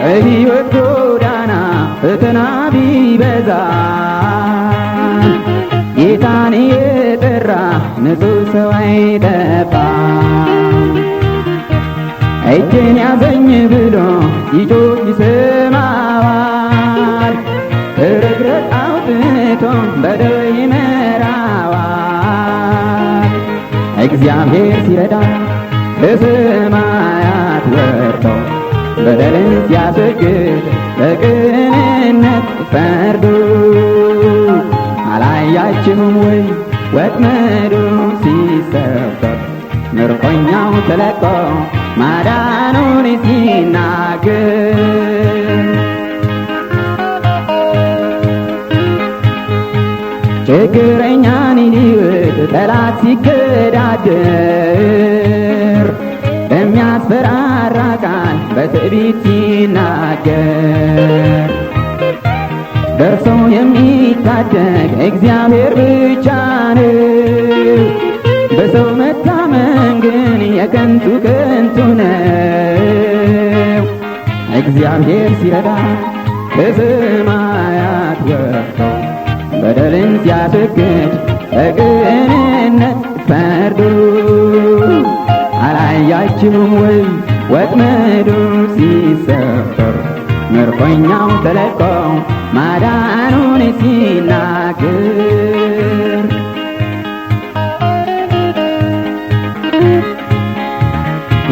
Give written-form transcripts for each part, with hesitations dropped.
ሕይወት ጎዳና ፈተና ቢበዛ ጌታን የጠራ ንጹሕ ሰው አይጠፋም። እጄን ያዘኝ ብሎ ሲጮህ ይሰማዋል። ከርግረት አውጥቶ በደዌ ይመራዋል። እግዚአብሔር ሲረዳ ከሰማያት ወርዶ በደልን ሲያስወግድ በቅንነት ፈርዶ አላያችሁም ወይ ወጥመዱ ሲሰበር ምርኮኛው ተለቆ ማዳኑን ሲናገር። ችግረኛን ሊውጥ ጠላት ሲገዳደር በሚያስፈራራ ቃል በትዕቢት ሲናገር ደርሶ የሚታደግ እግዚአብሔር ብቻ ነው። በሰው መታመን ግን የከንቱ ከንቱ ነው። እግዚአብሔር ሲረዳ ከሰማያት ወርዶ በደልን ሲያስወግድ በቅንነት ፈርዶ አላያችሁም ወይ ወጥመዱ ሲሰበር ምርኮኛው ተለቆ ማዳኑን ሲናገር።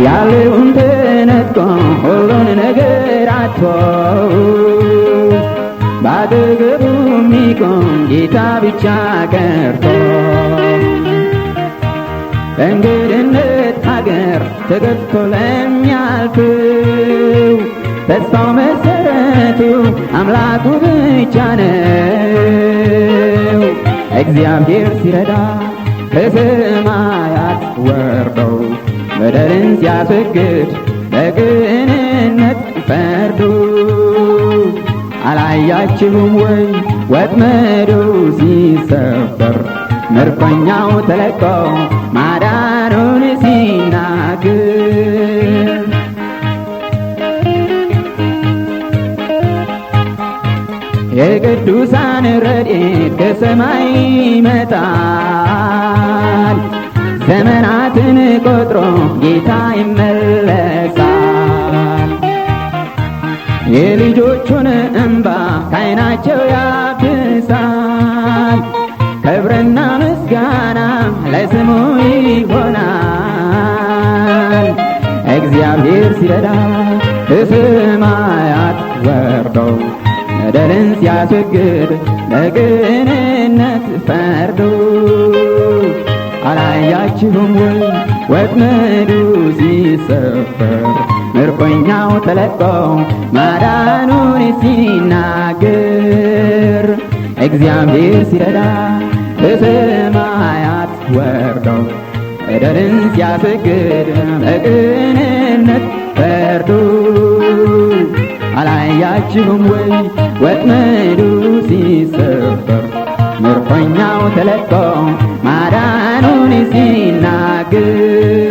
ያለውን ተነጥቆ ሁሉን ነገር አጥቶ ባጠገቡ የሚቆም ጌታ ብቻ ቀርቶ በእንግድነት ሀገር ተገፍቶ ለሚያልፈው ተስፋው መሰረቱ አምላኩ ብቻ ነው። እግዚአብሔር ሲረዳ ከሰማያት ወርደው በደልን ሲያስወግድ በቅንነት ፈርዶ አላያችሁም ወይ ወጥመዱ ሲሰበር ምርኮኛው ተለቆ ማዳኑን ሲናገር። የቅዱሳን ረድኤት ከሰማይ ይመጣል። ዘመናትን ቆጥሮ ጌታ ይመለሳል። የልጆቹን እንባ ከዓይናቸው ያብሳል። ክብርና ምስጋና ለስሙ ይሆናል። እግዚአብሔር ሲረዳ ከሰማያት ወርዶ በደልን ሲያስወግድ በቅንነት ፈርዶ አላያችሁም ወይ ወጥመዱ ሲሰበር ምርኮኛው ተለቆ ማዳኑን ሲናገር። እግዚአብሔር ሲረዳ ከሰማያት ወርዶ በደልን ሲያስወግድ በቅንነት ፈርዶ አላያችሁም ወይ ወጥመዱ ሲሰበር ምርኮኛው ተለቆ ማዳኑን ሲናገር።